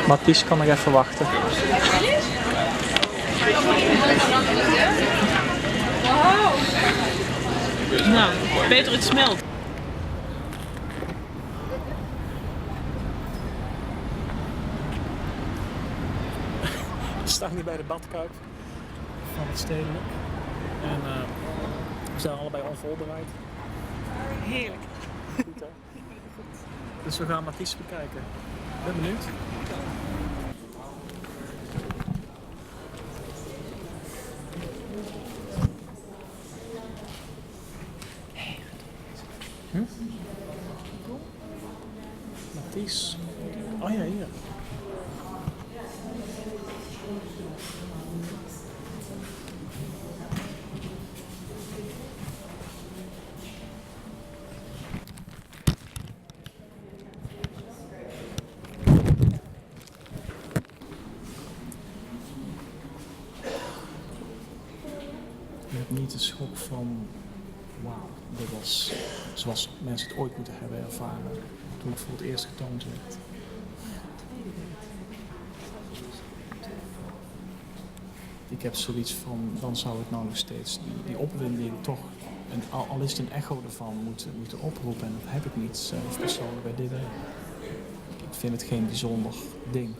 Mathies kan nog even wachten. Nou, beter het smelt. We staan hier bij de badkuip van het stedelijk. En we zijn allebei onvoorbereid. Heerlijk. Goed hè? Dus we gaan Mathies bekijken. Ik ben benieuwd. Mathies. Oh ja, hier. Je hebt niet de schok van, wauw, dit was zoals mensen het ooit moeten hebben ervaren toen het voor het eerst getoond werd. Ik heb zoiets van, dan zou het nou nog steeds die opwinding toch, al is het een echo ervan, moeten oproepen. En dat heb ik niet zelf persoonlijk bij dit. Ik vind het geen bijzonder ding.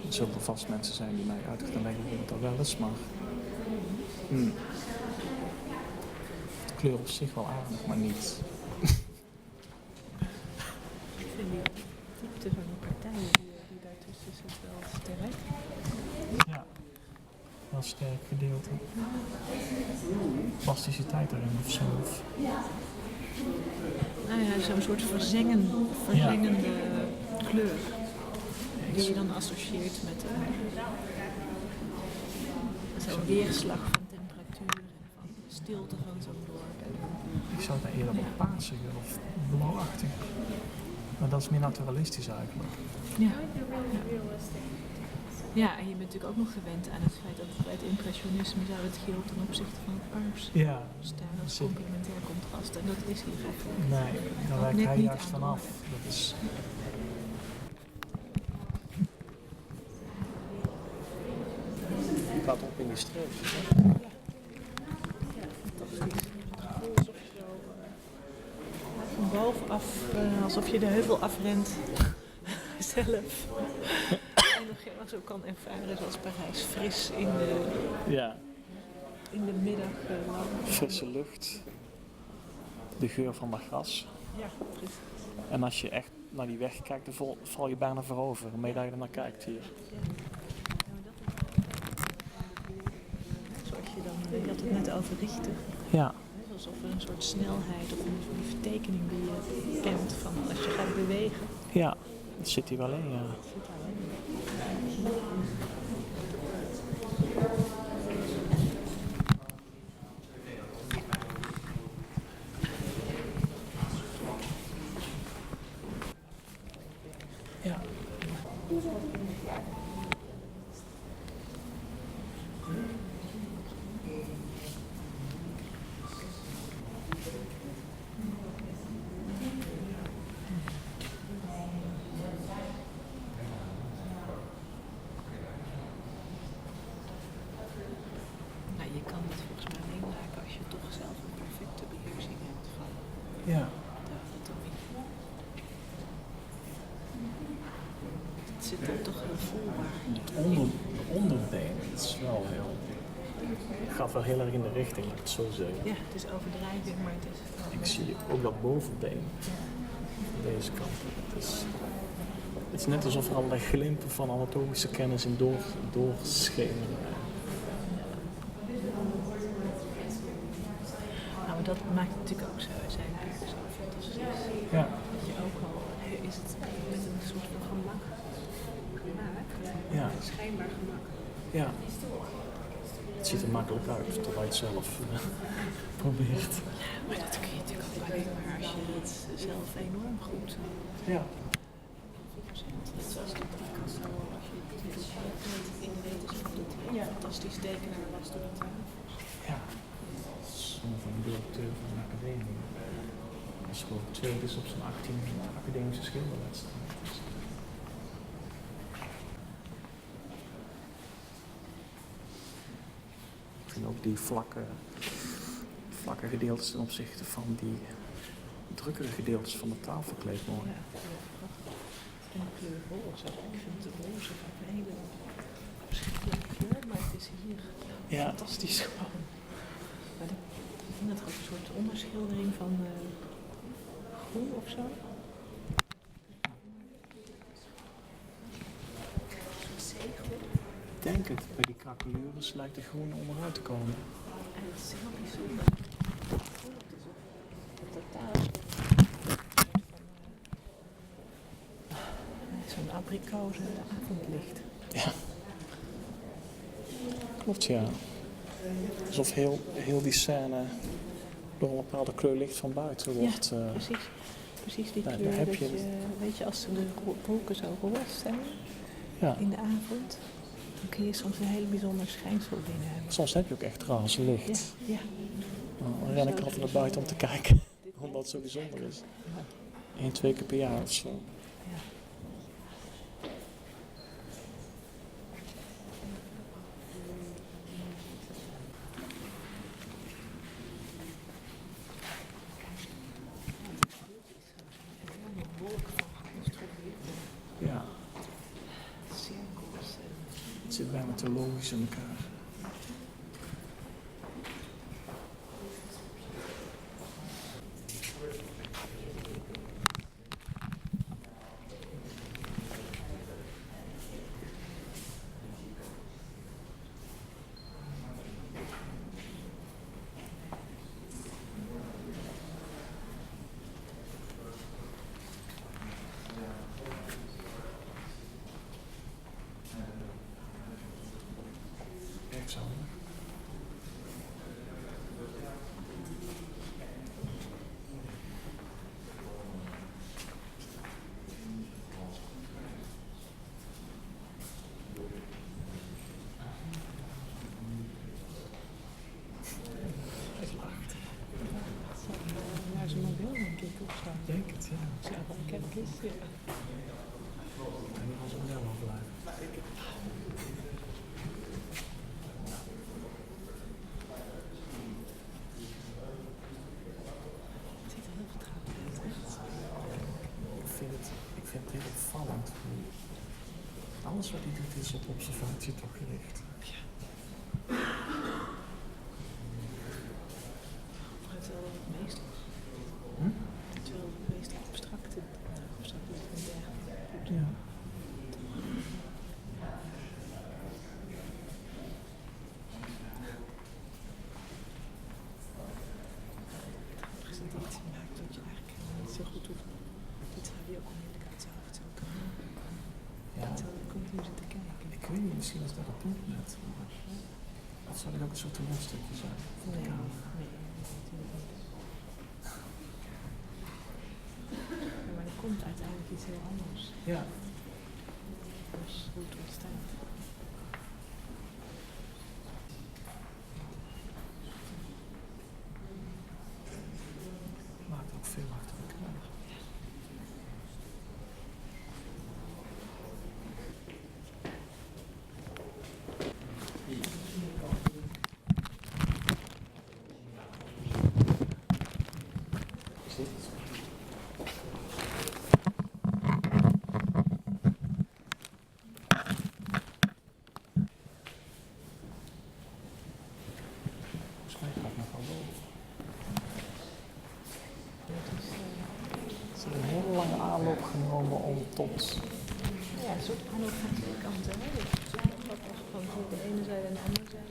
Er zullen er vast mensen zijn die mij uit gaan leggen hoe het dat wel is, maar de kleur op zich wel aardig, maar niet. Ik vind die diepte van die partijen die daartussen zit wel sterk. Ja, wel sterk gedeelte. Plasticiteit erin of zo. Nou ja, zo'n soort verzengende kleur. Die je dan associeert met zo'n weerslag van temperatuur en van stilte van zo'n dorp. Ik zou het nou eerder wat paarsige of blauwachtig. Maar dat is meer naturalistisch eigenlijk. Ja. Ja, en je bent natuurlijk ook nog gewend aan het feit dat bij het impressionisme zou het geel ten opzichte van het paars Ja. staan als complementair contrast. En dat is hier eigenlijk. Nee, daar wijkt hij juist vanaf. Dat is... Het gaat op in die streep. Alsof je zo van bovenaf, alsof je de heuvel afrent zelf. En nog helemaal zo kan ervaren zoals Parijs fris in de middag. Frisse lucht. De geur van dat gras. Ja, precies. En als je echt naar die weg kijkt, dan val je bijna voorover. Waarmee dat je er naar kijkt hier. Zoals je dan, je had het net over richten. Ja. Alsof er een soort snelheid of een vertekening die je kent van als je gaat bewegen. Ja, dat zit hier wel in, ja. Ja. Nou, je kan het volgens mij alleen maken als je toch zelf een perfecte beheersing hebt van Ja. de anatomie. Het zit dan toch heel voelbaar. Het onderbeen is wel heel... Het gaat wel heel erg in de richting, laat ik het zo zeggen. Ja, het is overdrijving, maar het is... Ik zie ook dat bovenbeen. Deze kant. Het is net alsof er allerlei glimpen van anatomische kennis in doorschemeren. Nou, maar dat maakt het natuurlijk ook zo. Zijn werk zo fantastisch. Ja. Dat je ook al is het met een soort van gemak gemaakt. Ja. Schijnbaar gemak. Ja. Het ziet er makkelijk uit, terwijl je het zelf probeert. Maar dat kun je natuurlijk ook alleen maar als je het zelf enorm goed Ja. net zoals die Picasso, als je het in de wetenschap doet. Ja, fantastisch tekenaar was toen het. Ja. Sommige van de directeur van een academie. Als gewoon tweede is op zijn 18 academische schilderwedstrijd. misschien ook die vlakke gedeeltes ten opzichte van die drukkere gedeeltes van de tafelkleed mooi. Ja, prachtig. En de kleur roze. Ik vind de roze vaak een hele verschrikkelijke kleur, maar het is hier fantastisch gewoon. Maar ik vind het ook een soort onderschildering van groen of zo. Ik denk het, bij die krakelures lijkt de groen onderuit te komen. En het is heel bijzonder. Dat totaal zo'n abrikozen avondlicht. Ja. Klopt, ja. Alsof heel die scène door een bepaalde kleur licht van buiten wordt. Ja, precies die daar kleur. heb Dat je het. weet je, als de wolken zo roze zijn in de avond, dan kun je soms een hele bijzonder schijnsel binnen hebben. Soms heb je ook echt roze licht. Ja. Dan ren ik altijd naar buiten om te kijken, omdat het zo bijzonder is. 1-2 keer per jaar of zo. Ja. Ja. Het zit bijna te logisch in elkaar. Alexander. Naar zijn mobiel, denk ik, of zo. Ik denk het, ja. Ja, ik heb het ja. En die was ook helemaal blijven. Het ziet er heel vertrouwd uit. Ik vind het heel opvallend. Alles wat hij doet is op observatie toch gericht. Ja. Maar het is wel het meest, het is wel het meest abstracte. Of zo, dat is niet echt goed. Ja. Presentatie maakt dat je eigenlijk niet zo goed doet. Dit zou je ook onmiddellijk uit het zo kunnen. Ja. Ik zou er continu zitten kijken. Ik weet niet, misschien is dat een punt net. Of zou dit ook een soort toneelstukje zijn? Nee, natuurlijk niet. Ja, maar er komt uiteindelijk iets heel anders. Ja. Dat is hoe het ontstaat. Maakt ook veel achter elkaar. Is dit het? Volgens mij gaat het nog wel boven. Ze hebben een hele lange aanloop genomen om tot... Ja, een soort aanloop van twee kanten. Hè? Dus van de ene zijde en de andere zijde.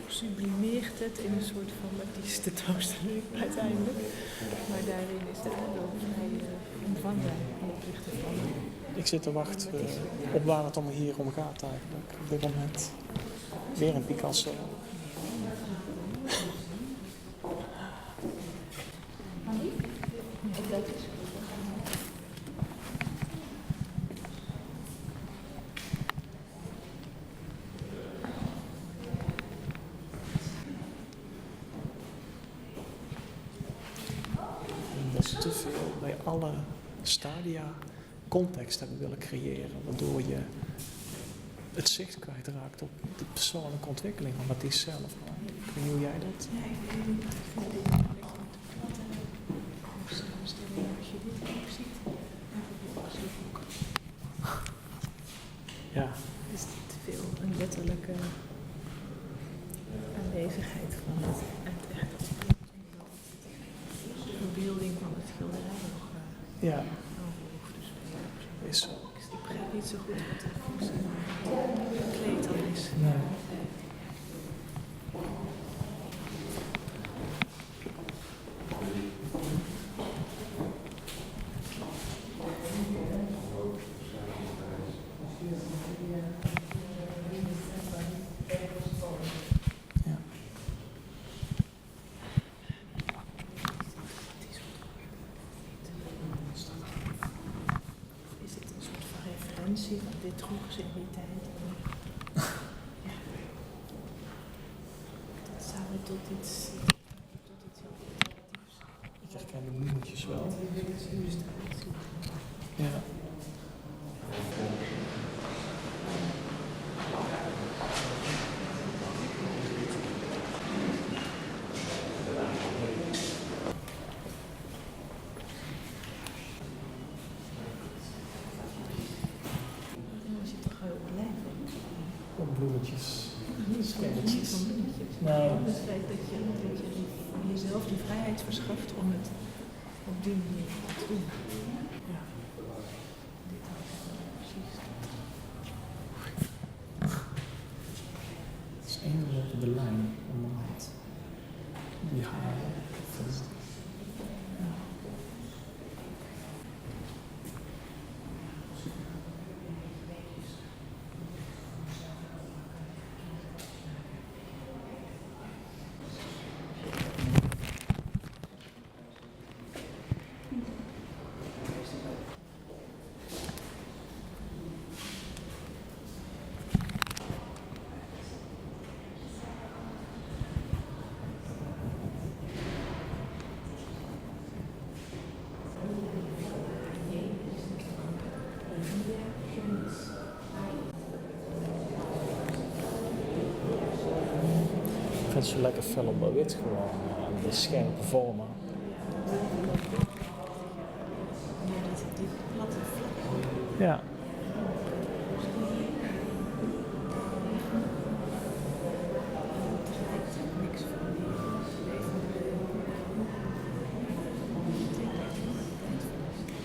Sublimeert het in een soort van artiestentoonstelling uiteindelijk. Maar daarin is de aanloop vrij omvangrijk in opzichte van. Ik zit te wachten op waar het allemaal hier om gaat eigenlijk. Op dit moment. Weer een Picasso. Dat is Dat ze te veel bij alle stadia context hebben willen creëren. Waardoor je het zicht kwijtraakt op de persoonlijke ontwikkeling van Mathies zelf. Maar ik weet niet hoe jij dat... Ja, ik weet niet. Ik vind dit een beetje te plat samenstelling. Als je dit ook ziet, dan heb je ook zo'n boek. Ja. Is te veel een letterlijke aanwezigheid van het echt de verbeelding van het schilderij nog Ja. overhoeft te spelen. Is zo. Ik begrijp niet zo goed wat de functie van het kleed dan is. Nee. Ja. Is dit een soort van referentie? Want dit droegen ze in die tijd. Ja. Dat zou het tot iets heel creatiefs. Ik herken de bloemetjes wel. Illustratie. Ja. Dan zit toch heel blij van. Op bloemetjes. Niet Spelletjes. van bloemetjes. Nee. Het feit dat je jezelf die vrijheid verschaft om het op die manier te doen. Ja. Dit is precies. Het is één lopende lijn onderhand. Die haren. Ik vind het zo lekker fel op wit gewoon. De scherpe vormen. Die platte vlak. Ja. Niks van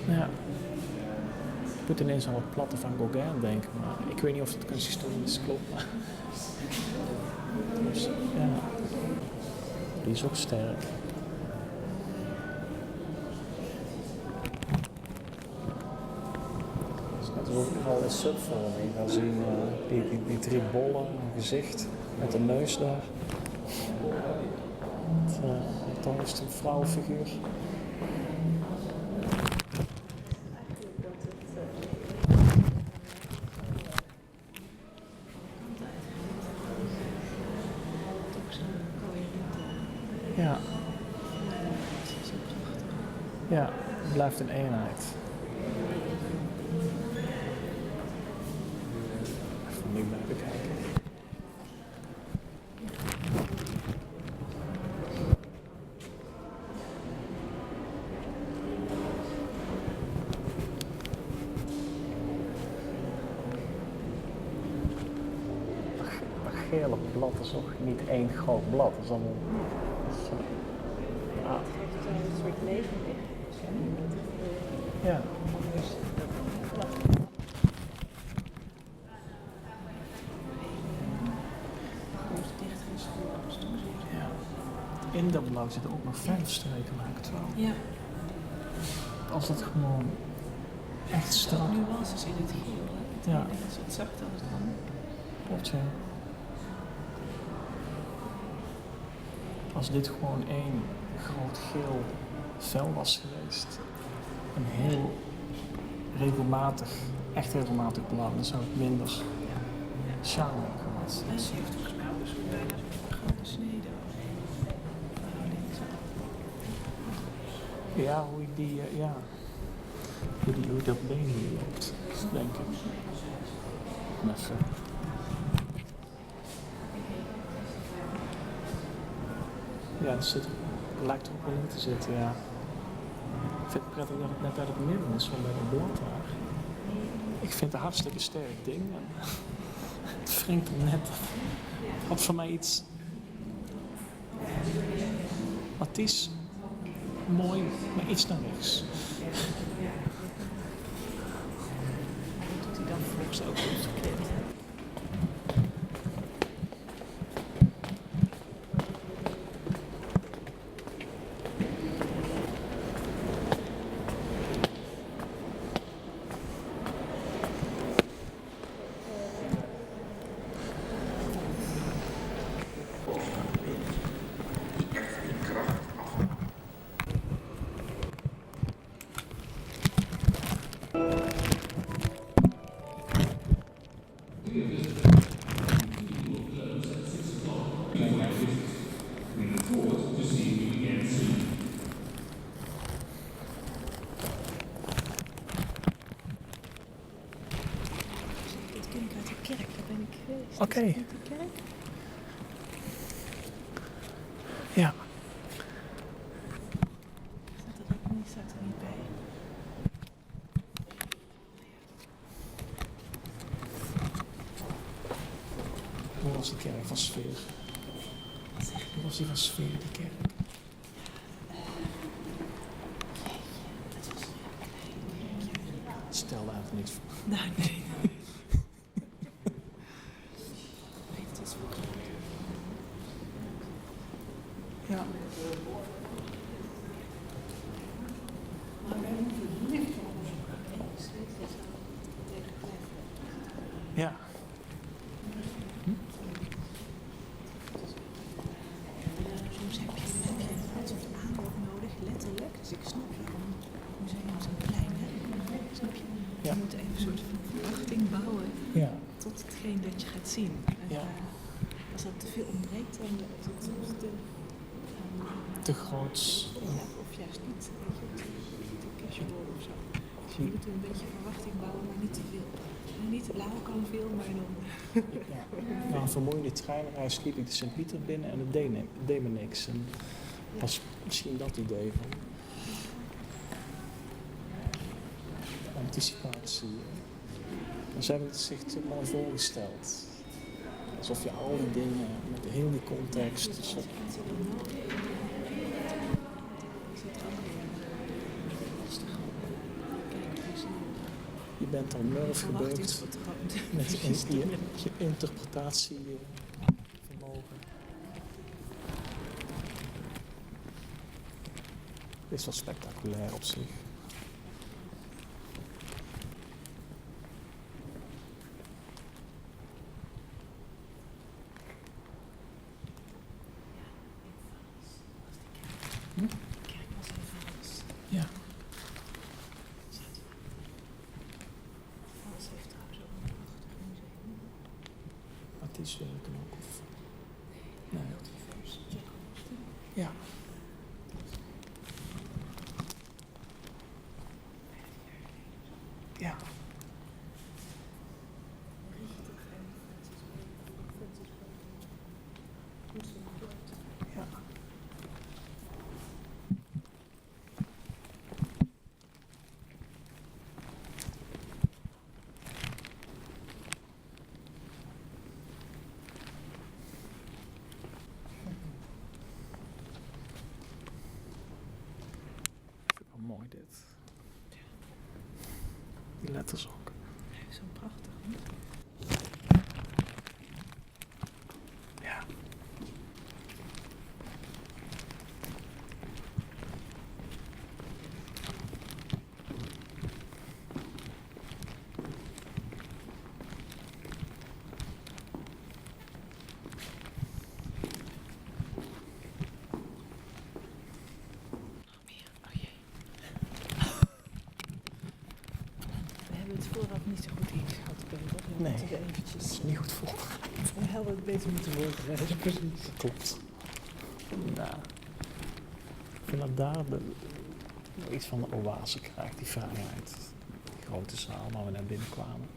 die Ja. Ik moet ineens aan het platte van Gauguin denken, maar ik weet niet of het kunsthistorisch klopt. Maar... Dus, ja. Die is ook sterk. Het is net overal in subvorm. Je gaat zien die drie bollen, een gezicht met een neus daar. Dan is het een vrouwenfiguur. Ja. Ja, het blijft een eenheid. Even nu bij bekijken. Dat gele blad is ook niet één groot blad. Dat is allemaal... Het geeft een soort leven weg. Ja. Ja. In dat blauw zitten ook nog verfstrijken, lijkt het wel. Ja. Als het gewoon echt strak... Nuances in het geel. Hè? Ja. Het is wat zachter als het dan. Klopt, ja. Als dit gewoon één groot geel vel was geweest, een heel regelmatig, echt regelmatig blauw, dan zou het minder charme hebben gehad. En ze heeft volgens mij ook een soort bijna zo'n grote snede. Ja, hoe dat been hier loopt, denk ik. Even Ja, het lijkt er ook wel in te zitten, ja. Ik vind het prettig dat het net uit het midden is van bij de boord daar. Ik vind het een hartstikke sterk ding. En het wringt er net. Het had voor mij iets... Maar het is mooi, maar iets naar rechts. Dat doet hij dan volgens ook goed verkeerd. Dit ken ik uit de kerk, daar ben ik geweest. Oké. Is dat niet de kerk? Ja. Staat er niet bij. Hoe was de kerk van Sfeer? Hoe was die van Sfeer, die kerk? Het stelde eigenlijk niks voor. Nou, nee. Nee, het is wel goed. Ja. Ja. Soms heb je een soort aanloop nodig, letterlijk. Dus ik snap waarom museums zijn klein, hè? Snap je? Ja. Je moet even een soort van verwachting bouwen Ja. tot hetgeen dat je gaat zien. En, Ja. als dat te veel ontbreekt, dan is het soms Te groots. ja, of juist niet. Weet je, te casual of zo. Dus je moet een beetje verwachting bouwen, maar niet te veel. En niet lauw kan veel, maar dan... Ja. Na een vermoeiende treinreis liep ik de Sint-Pieter binnen en het deed me niks. En was misschien dat idee van de anticipatie. En ze hebben het zich te mooi voorgesteld. Alsof je al die dingen met heel die context. Is het allemaal? Is het allemaal lastig? Kijk, dus Je bent al nerve gebeurd met je interpretatievermogen. Dit is wel spectaculair op zich. de kerk was in Vals. Ja. Vals heeft trouwens ook een prachtig museum. Maar het is werken ook. Of... Nee. Multiverse, Jack Austin. Ja. Ja. Ja. Mooi dit. Die letters ook. Zo prachtig, hè? Ja. We hebben het vooraf niet zo goed ingeschat, Peter. We Nee. moeten er eventjes... Dat is niet goed voor. We hadden het beter moeten voorbereiden, precies. Dat klopt. Nou. Ik vind dat daar iets van de oase krijgt, die vrijheid. Die grote zaal waar we naar binnen kwamen.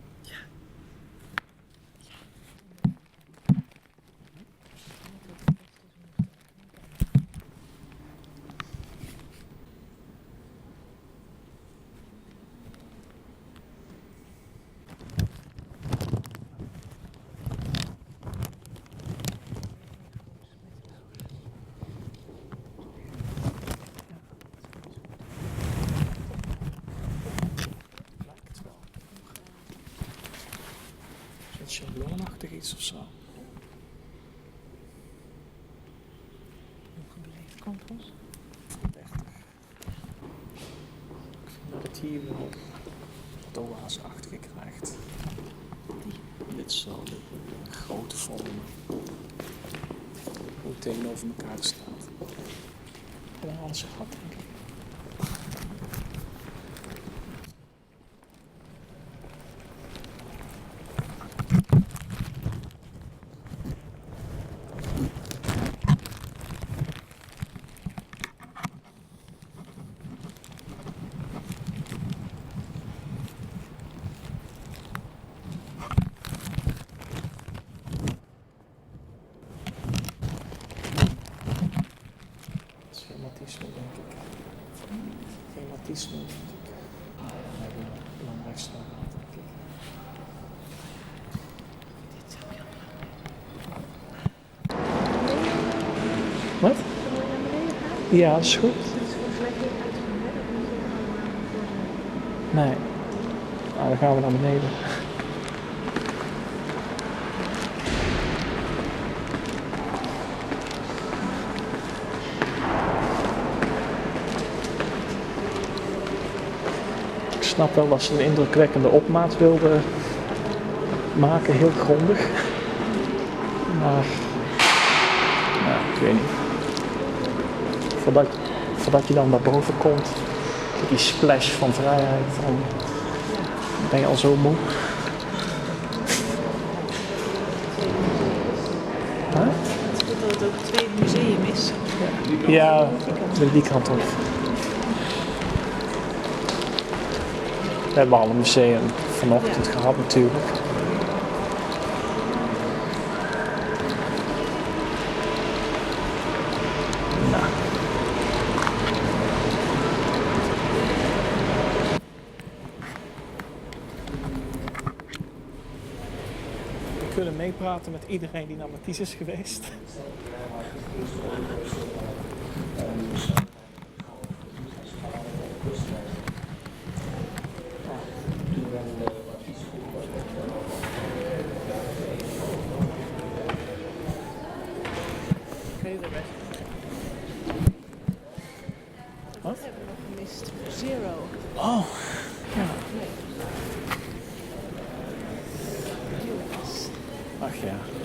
schabloonachtig iets of zo. Ongebeleefd kompels. 30. Ik vind dat het hier wel wat oase-achtige krijgt. Dit zo, de grote vormen. Hoe het tegenover elkaar staat. Ja, alles gehad, denk ik. Schematisme, denk ik. Schematisme, denk ik. Dat is een belangrijkste aan, denk ik. Dit zou heel Wat? Zullen we naar beneden gaan? Ja, dat is goed. Dat is volgens mij heel uitgebreid. Dat moet je gewoon Nee. Nou, dan gaan we naar beneden. Ik snap wel dat ze een indrukwekkende opmaat wilden maken, heel grondig. Maar, nou, ik weet niet. Voordat je dan naar boven komt, die splash van vrijheid, dan ben je al zo moe. Huh? Het is goed dat het ook het tweede museum is. Ja, die kant op. We hebben al een museum vanochtend gehad natuurlijk. Nou. We kunnen meepraten met iedereen die naar Mathies is geweest. Wat? Dat hebben we nog gemist. Zero. Oh, ja. Nee. Heel was. Ach ja.